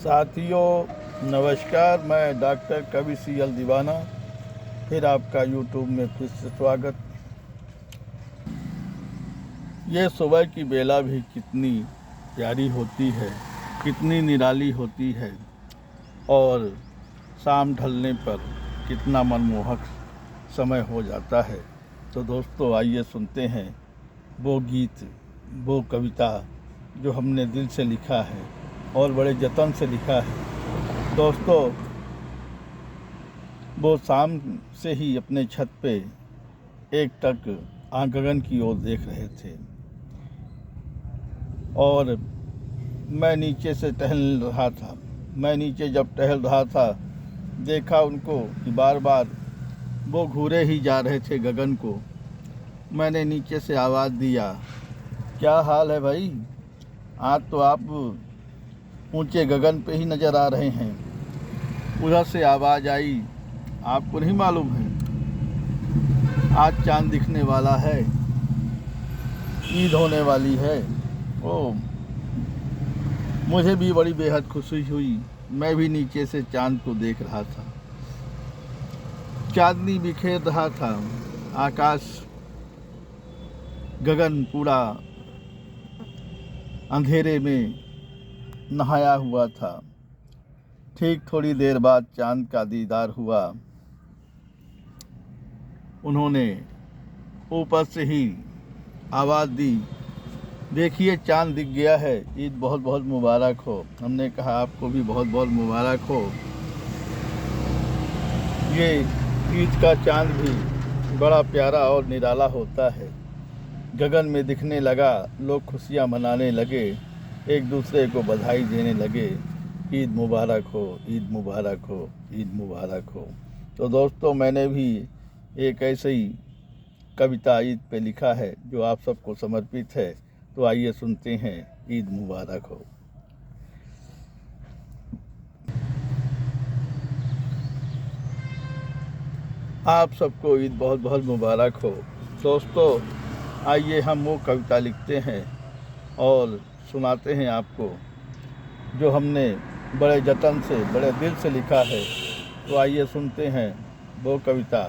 साथियों नमस्कार, मैं डॉक्टर कवि सीएल दीवाना फिर आपका यूट्यूब में फिर से स्वागत। ये सुबह की बेला भी कितनी प्यारी होती है, कितनी निराली होती है और शाम ढलने पर कितना मनमोहक समय हो जाता है। तो दोस्तों आइए सुनते हैं वो गीत, वो कविता जो हमने दिल से लिखा है और बड़े जतन से लिखा है। दोस्तों वो शाम से ही अपने छत पे एक टक गगन की ओर देख रहे थे और मैं नीचे से टहल रहा था। मैं नीचे जब टहल रहा था देखा उनको कि बार बार वो घूरे ही जा रहे थे गगन को। मैंने नीचे से आवाज़ दिया, क्या हाल है भाई, आज तो आप ऊंचे गगन पे ही नज़र आ रहे हैं। उधर से आवाज़ आई, आपको नहीं मालूम है आज चांद दिखने वाला है, ईद होने वाली है। ओ, मुझे भी बड़ी बेहद खुशी हुई। मैं भी नीचे से चांद को देख रहा था। चांदनी बिखेर रहा था, आकाश गगन पूरा अंधेरे में नहाया हुआ था। ठीक थोड़ी देर बाद चांद का दीदार हुआ। उन्होंने ऊपर से ही आवाज़ दी, देखिए चांद दिख गया है, ईद बहुत बहुत मुबारक हो। हमने कहा आपको भी बहुत बहुत मुबारक हो। ये ईद का चांद भी बड़ा प्यारा और निराला होता है। गगन में दिखने लगा, लोग खुशियाँ मनाने लगे, एक दूसरे को बधाई देने लगे, ईद मुबारक हो, ईद मुबारक हो, ईद मुबारक हो। तो दोस्तों मैंने भी एक ऐसे ही कविता ईद पे लिखा है जो आप सबको समर्पित है। तो आइए सुनते हैं, ईद मुबारक हो। आप सबको ईद बहुत बहुत मुबारक हो। दोस्तों आइए हम वो कविता लिखते हैं और सुनाते हैं आपको जो हमने बड़े जतन से, बड़े दिल से लिखा है। तो आइए सुनते हैं वो कविता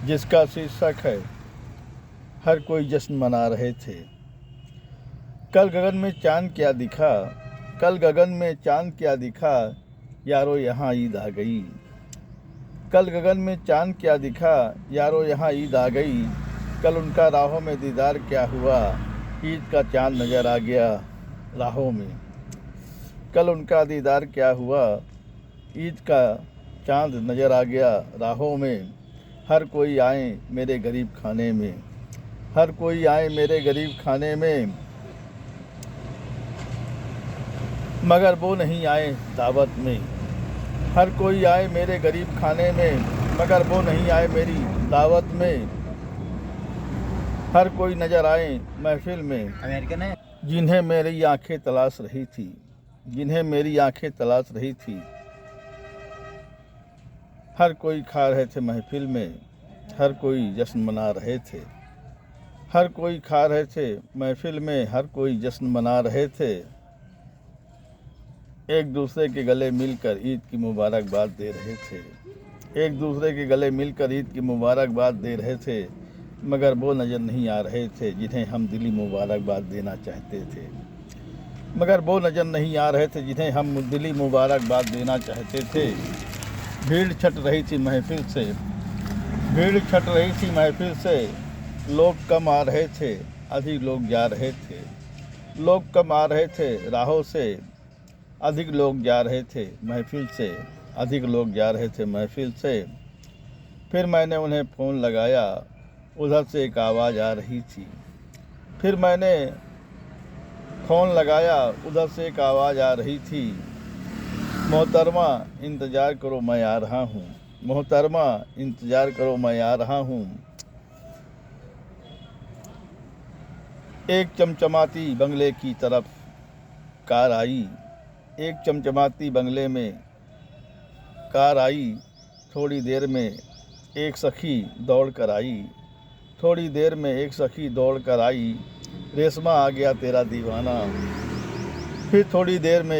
जिसका शीर्षक है, हर कोई जश्न मना रहे थे। कल गगन में चांद क्या दिखा, कल गगन में चांद क्या दिखा, यारो यहाँ ईद आ गई। कल गगन में चांद क्या दिखा, यारो यहाँ ईद आ गई। कल उनका राहों में दीदार क्या हुआ, ईद का चांद नज़र आ गया राहों में। कल उनका दीदार क्या हुआ, ईद का चांद नज़र आ गया राहों में। हर कोई आए मेरे गरीब खाने में, हर कोई आए मेरे गरीब खाने में, मगर वो नहीं आए दावत में। हर कोई आए मेरे गरीब खाने में, मगर वो नहीं आए मेरी दावत में। हर कोई नज़र आए महफिल में, अमेरिकन है, जिन्हें मेरी आंखें तलाश रही थी, जिन्हें मेरी आंखें तलाश रही थी। हर कोई खा रहे थे महफिल में, हर कोई जश्न मना रहे थे। हर कोई खा रहे थे महफिल में, हर कोई जश्न मना रहे थे। एक दूसरे के गले मिलकर ईद की मुबारकबाद दे रहे थे, एक दूसरे के गले मिलकर ईद की मुबारकबाद दे रहे थे। मगर वो नज़र नहीं आ रहे थे जिन्हें हम दिली मुबारकबाद देना चाहते थे, मगर वो नज़र नहीं आ रहे थे जिन्हें हम दिली मुबारकबाद देना चाहते थे। भीड़ छट रही थी महफिल से, भीड़ छट रही थी महफिल से, लोग कम आ रहे थे, अधिक लोग जा रहे थे। लोग कम आ रहे थे राहों से, अधिक लोग जा रहे थे महफिल से, अधिक लोग जा रहे थे महफिल से। फिर मैंने उन्हें फ़ोन लगाया, उधर से एक आवाज़ आ रही थी। फिर मैंने फ़ोन लगाया, उधर से एक आवाज़ आ रही थी, मोहतरमा इंतज़ार करो मैं आ रहा हूँ, मोहतरमा इंतज़ार करो मैं आ रहा हूँ। एक चमचमाती बंगले की तरफ कार आई, एक चमचमाती बंगले में कार आई। थोड़ी देर में एक सखी दौड़ कर आई, थोड़ी देर में एक सखी दौड़ कर आई, रेशमा आ गया तेरा दीवाना। फिर थोड़ी देर में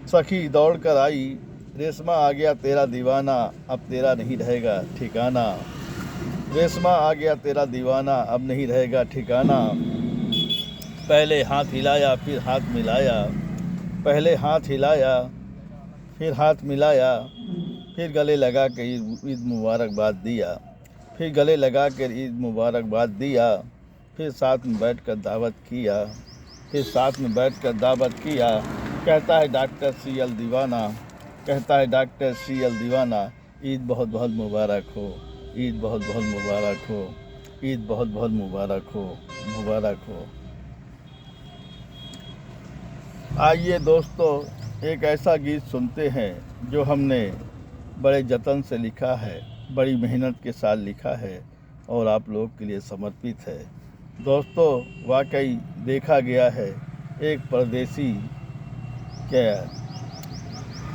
सखी दौड़ कर आई, रेशमा आ गया तेरा दीवाना, अब तेरा नहीं रहेगा ठिकाना। रेशमा आ गया तेरा दीवाना, अब नहीं रहेगा ठिकाना। पहले हाथ हिलाया फिर हाथ मिलाया, पहले हाथ हिलाया फिर हाथ मिलाया, फिर गले लगा के ईद मुबारकबाद दिया, फिर गले लगा कर ईद मुबारकबाद दिया। फिर साथ में बैठ कर दावत किया, फिर साथ में बैठ कर दावत किया। कहता है डॉक्टर CL दीवाना, कहता है डॉक्टर CL दीवाना, ईद बहुत बहुत मुबारक हो, ईद बहुत बहुत मुबारक हो, ईद बहुत बहुत मुबारक हो, मुबारक हो। आइए दोस्तों, एक ऐसा गीत सुनते हैं जो हमने बड़े जतन से लिखा है, बड़ी मेहनत के साथ लिखा है और आप लोग के लिए समर्पित है। दोस्तों, वाकई देखा गया है एक परदेसी क्या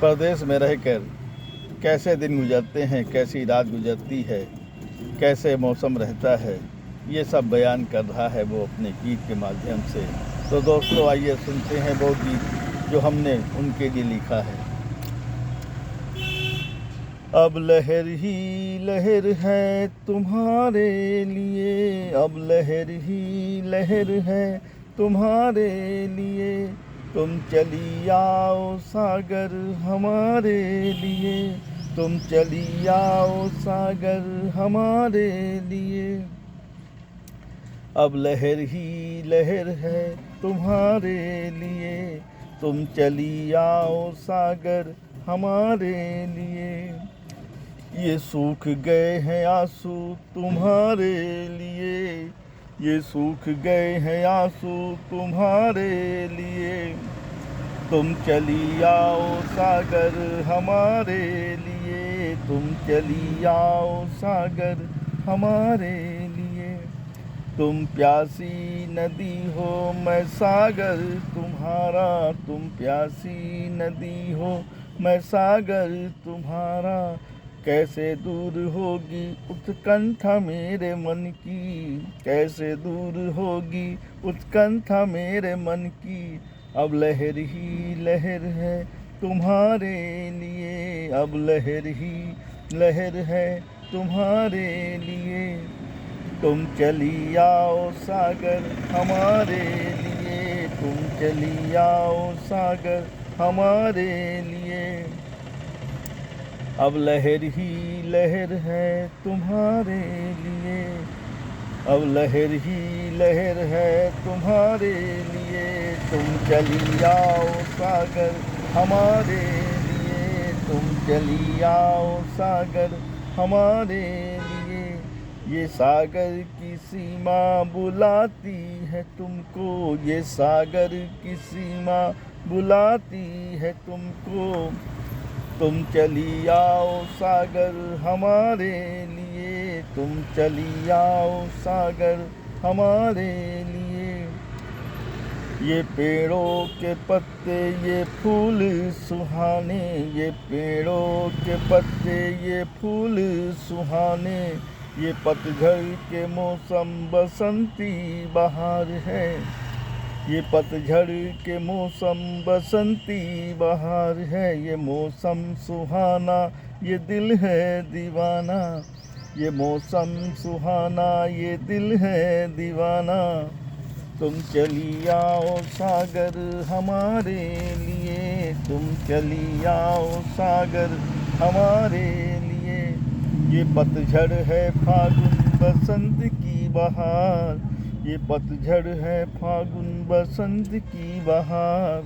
परदेश में रहकर कैसे दिन गुजरते हैं, कैसी रात गुजरती है, कैसे मौसम रहता है, ये सब बयान कर रहा है वो अपने गीत के माध्यम से। तो दोस्तों आइए सुनते हैं वो गीत जो हमने उनके लिए लिखा है। अब लहर ही लहर है तुम्हारे लिए, अब लहर ही लहर है तुम्हारे लिए, तुम चली आओ सागर हमारे लिए, तुम चली आओ सागर हमारे लिए। अब लहर ही लहर है तुम्हारे लिए, तुम चली आओ सागर हमारे लिए। ये सूख गए हैं आंसू तुम्हारे लिए, ये सूख गए हैं आंसू तुम्हारे लिए, तुम चली आओ सागर हमारे लिए, तुम चली आओ सागर हमारे लिए। तुम प्यासी नदी हो मैं सागर तुम्हारा, तुम प्यासी नदी हो मैं सागर तुम्हारा, कैसे दूर होगी उत्कंठा मेरे मन की, कैसे दूर होगी उत्कंठा मेरे मन की। अब लहर ही लहर है तुम्हारे लिए, अब लहर ही लहर है तुम्हारे लिए, तुम चली आओ सागर हमारे लिए, तुम चली आओ सागर हमारे लिए। अब लहर ही लहर है तुम्हारे लिए, अब लहर ही लहर है तुम्हारे लिए, तुम चली आओ सागर हमारे लिए, तुम चली आओ सागर हमारे लिए। ये सागर की सीमा बुलाती है तुमको, ये सागर की सीमा बुलाती है तुमको, तुम चली आओ सागर हमारे लिए, तुम चली आओ सागर हमारे लिए। ये पेड़ों के पत्ते ये फूल सुहाने, ये पेड़ों के पत्ते ये फूल सुहाने, ये पतझड़ के मौसम बसंती बहार है, ये पतझड़ के मौसम बसंती बहार है। ये मौसम सुहाना ये दिल है दीवाना, ये मौसम सुहाना ये दिल है दीवाना, तुम चली आओ सागर हमारे लिए, तुम चली आओ सागर हमारे लिए। ये पतझड़ है फागुन बसंत की बहार, ये पतझड़ है फागुन बसंत की बहार,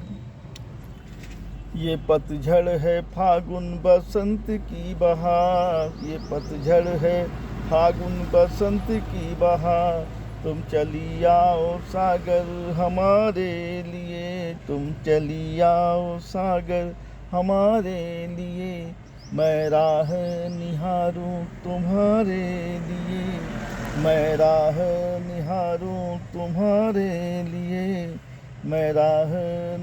ये पतझड़ है फागुन बसंत की बहार, ये पतझड़ है फागुन बसंत की बहार, तुम चली आओ सागर हमारे लिए, तुम चली आओ सागर हमारे लिए। मैं राह निहारूं तुम्हारे लिए, मैं राह निहारूं तुम्हारे लिए, मैं राह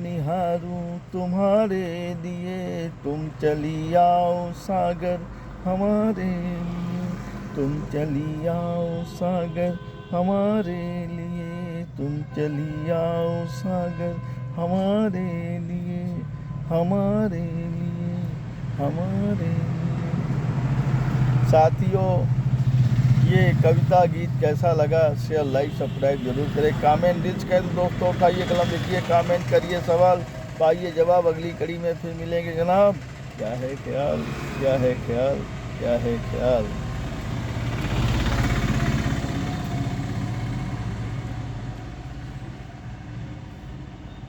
निहारूं तुम्हारे लिए, तुम चली आओ सागर हमारे लिए, तुम चली आओ सागर हमारे लिए, तुम चली आओ सागर हमारे लिए। हमारे लिए, हमारे लिए। साथियों, ये कविता गीत कैसा लगा शेयर लाइक सब्सक्राइब जरूर करें। कमेंट रिच कर दोस्तों, उठाइए कलम लिखिए, कमेंट करिए, सवाल पाइए जवाब। अगली कड़ी में फिर मिलेंगे जनाब। क्या है ख्याल, क्या है ख्याल, क्या है ख्याल।